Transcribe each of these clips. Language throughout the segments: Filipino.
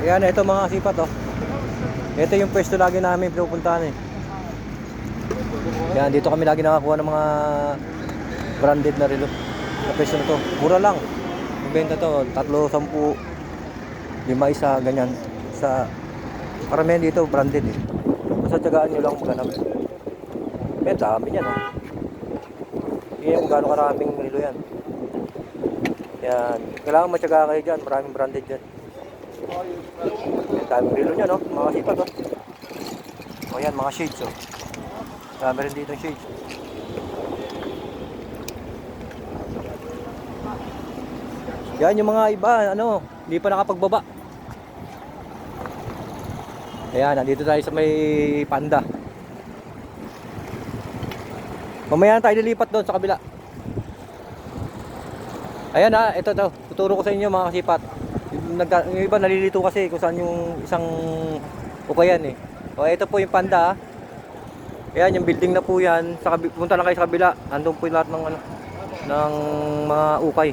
Ayan, ito mga sipat oh. Ito yung pwesto lagi namin pinupuntahan eh. Ayan, dito kami lagi nakakuha ng mga branded na relo. Sa pwesto na to, mura lang. Yung benta to, 3, 10, 5 isa, ganyan. Sa karamihan dito, branded eh. Basta tiyagaan nyo lang maghanap. Ayan, dami yan oh. Hindi kung gaano karaming relo yan. Yan, kailangan matyaga kayo dyan, maraming branded dyan. Yan, daming relo nyo no, mga sipat oh. O yan, mga shades oh. Dami rin dito yung shades. Yan yung mga iba, ano, hindi pa nakapagbaba. Ayan, nandito tayo sa may Panda. Mamaya na tayo lilipat doon sa kabila. Ayan ha, ito to. Tuturo ko sa inyo mga kasipat. Yung iba nalilito kasi kung saan yung isang ukayan eh. O ito po yung Panda ha. Ayan, yung building na po yan. Punta lang kayo sa kabila. Andun po yung lahat ng, ano, ng mga ukay.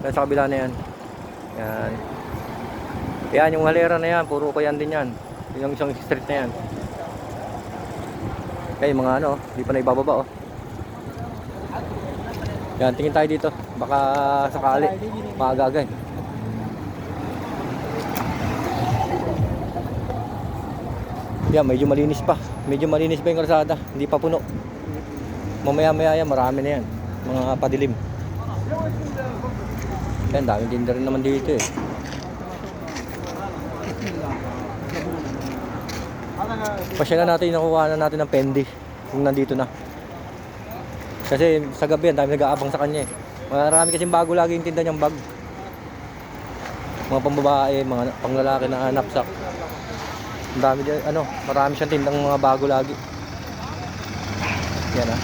Sa kabila na yan. Yan. Yan, yung halera na yan. Puro ukayan din yan. Yung isang street na yan. Kaya mga ano, hindi pa na ibababa oh. Yan, tingin tayo dito. Baka sakali maagagay. Yan, medyo malinis pa. Medyo malinis pa yung kalsada. Hindi pa puno. Mamaya-maya yan, marami na yan. Mga padilim. Yan, daming tinda rin naman dito eh. Pasyalan natin, nakuha na natin ng Fendi kung nandito na. Kasi sa gabi yan, dami nag-aabang sa kanya eh. Marami kasing bago lagi yung tinda niyang bag. Mga pambabae, mga panglalaki na knapsack. Ang dami dyan, ano, marami siyang tindang mga bago lagi. Yan ah.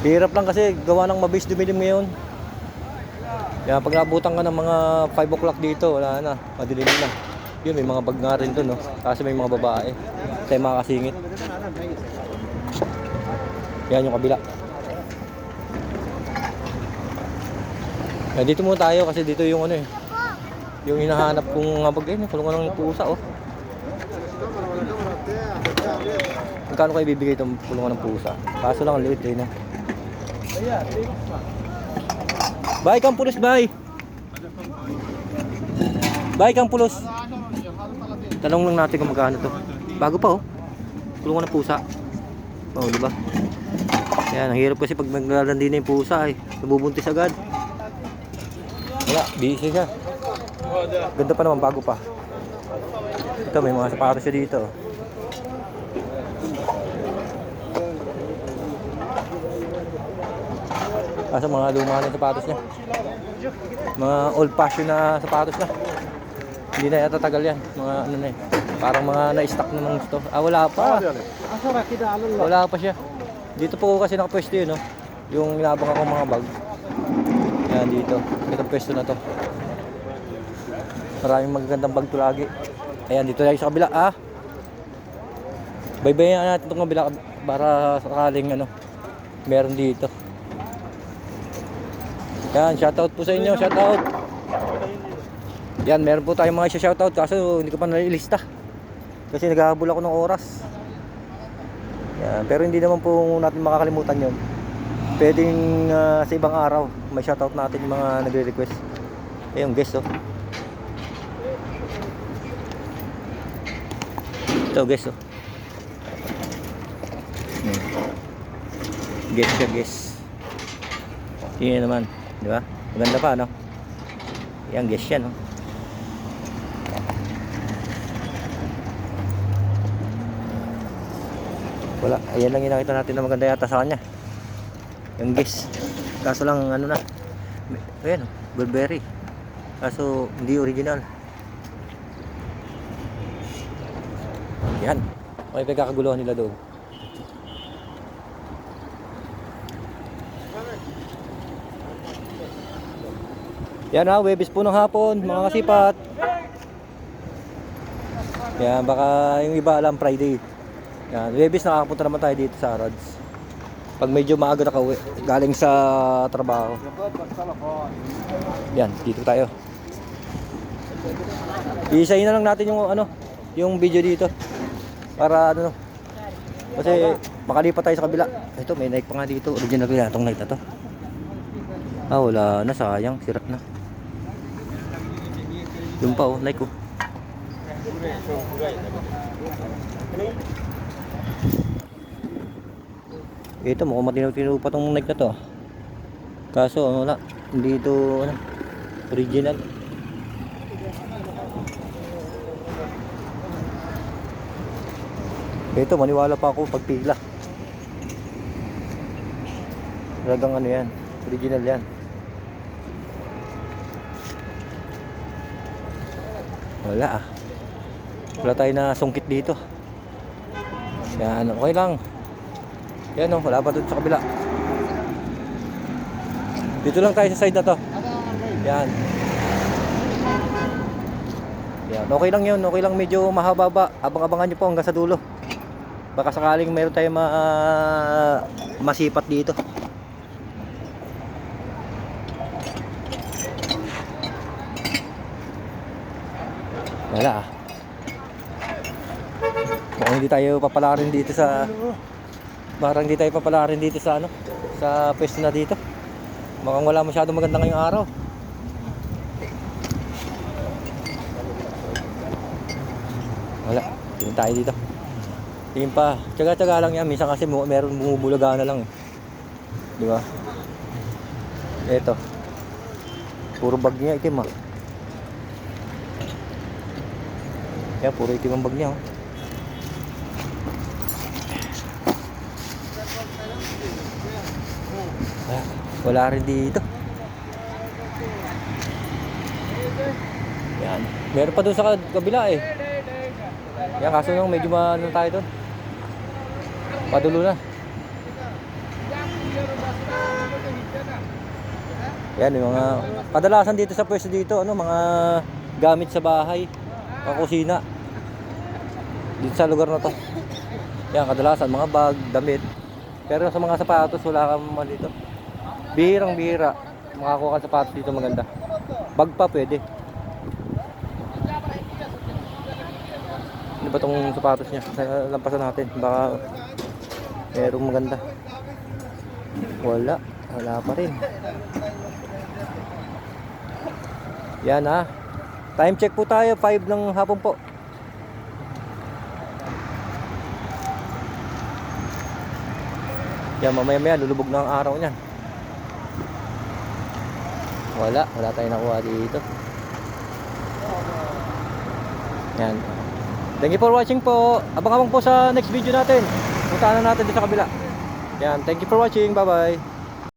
Hirap lang kasi gawa ng mabis dumilim ngayon. Kaya pag nabutan ka ng mga 5 o'clock dito, wala na, madilim na. Yun, may mga bag nga rin doon, no? Kasi may mga babae. Tayo mga kasingit. Yan yung kabila. Dito muna tayo kasi dito yung ano eh. Yung hinahanap kong mga bag eh. Kulungan ng pusa oh. Magkano kayo bibigay itong kulungan ng pusa? Kaso lang ang liit eh no? Bye kang pulos, bye. Bye kang pulos. Tanong lang natin kung magkano to. Bago pa oh. Kulungan ng pusa. Oh, di ba? Yan, ang hirap kasi pag naglalandi na yung pusa eh. Nabubuntis agad. Wala, busy siya. Ganda pa naman, bago pa. Ito, may mga sapatos siya dito. Kaso mga luma na sapatos niya. Mga old fashion na sapatos na. Hindi na yata tagal yan. Mga ano na eh. Parang mga na-stock na ng gusto. Ah, wala pa. Wala pa siya. Dito po kasi nakapwesto yun, no? Yung inabang ako mga bag. Yan dito. Itong pwesto na to. Maraming magagandang bag to lagi. Ayan, dito tayo sa kabila. Ah! Baybayin natin itong kabila para sakaling ano, meron dito. Yan, shoutout po sa inyo. Shoutout. Yan, meron po tayong mga shoutout. Kaso hindi ko pa nalilista. Kasi naghahabol ako ng oras. Yan, pero hindi naman po natin makakalimutan yun. Pwedeng sa ibang araw may shoutout natin yung mga nagre-request. Yung guest oh. Ito guest oh. Guest ka guest. Tingnan naman, di ba? Maganda pa no? Yan guest yan oh. Wala, ayan lang yung nakita natin na maganda yata sa kanya. Yung guest. Kaso lang ano na. Ayan, Burberry. Kaso hindi original. Yan. Okay, pagkakaguluhan nila doon. Yan ha, Webes po ng hapon, mga kasipat. Yan, baka yung iba alam Friday. Yan, Webes nakakapunta naman tayo dito sa Rods. Pag medyo maaga nakauwi, galing sa trabaho. Yan, dito tayo. Iisahin na lang natin yung ano, yung video dito. Para ano, kasi makalipat tayo sa kabila. Ito, may Nike pa nga dito. Original pa itong Nike na to. Ah, wala na, sayang, sira na. Yung pa oh, Nike oh. Ito, mukhang matino-tino pa tong Nike na to. Kaso ano na, hindi ito ano, original. Ito, maniwala pa ako pagpila. Talagang ano yan, original yan. Wala ah. Wala tayo na sungkit dito. Yan, okay lang. Yan oh, wala pa dun sa kabila. Dito lang tayo sa side na to. Yan. Yan, okay lang yun. Okay lang, medyo mahaba-ba. Abang-abangan nyo po hanggang sa dulo. Baka sakaling meron tayo masipat dito. Wala ah. Mukhang hindi tayo papalarin dito sa... Parang hindi tayo papalarin dito sa ano, sa pwesto na dito. Mukhang wala masyadong maganda ngayong araw. Wala, tingin tayo dito. Tingin pa, tsaga-tsaga lang yan. Minsan kasi meron bumubulaga na lang eh. Di ba? Ito. Puro bag niya itim ah. Yan, puro itim ang bag niya oh. Wala rin dito. Yan. Meron pa doon sa kabila eh. Yan, kaso nung medyo ano tayo doon. Padulo na. Yan, yung mga kadalasan dito sa pwesto dito, ano, mga gamit sa bahay, mga kusina. Dito sa lugar na to. Yan, kadalasan mga bag, damit. Pero sa mga sapatos, wala kang mga dito. Bihirang bihira. Makakuha ka sapatos dito maganda. Bag pa pwede. Ano ba tong sapatos niya? Lampasan natin. Baka merong maganda. Wala. Wala pa rin. Yan ah. Time check po tayo. 5 ng hapon po. Yan, mamaya-maya lulubog na ang araw niyan. Wala tayong nakuha dito. Yan. Thank you for watching po. Abang-abang po sa next video natin. Puntahan na natin dito sa kabila. Yan, thank you for watching. Bye-bye.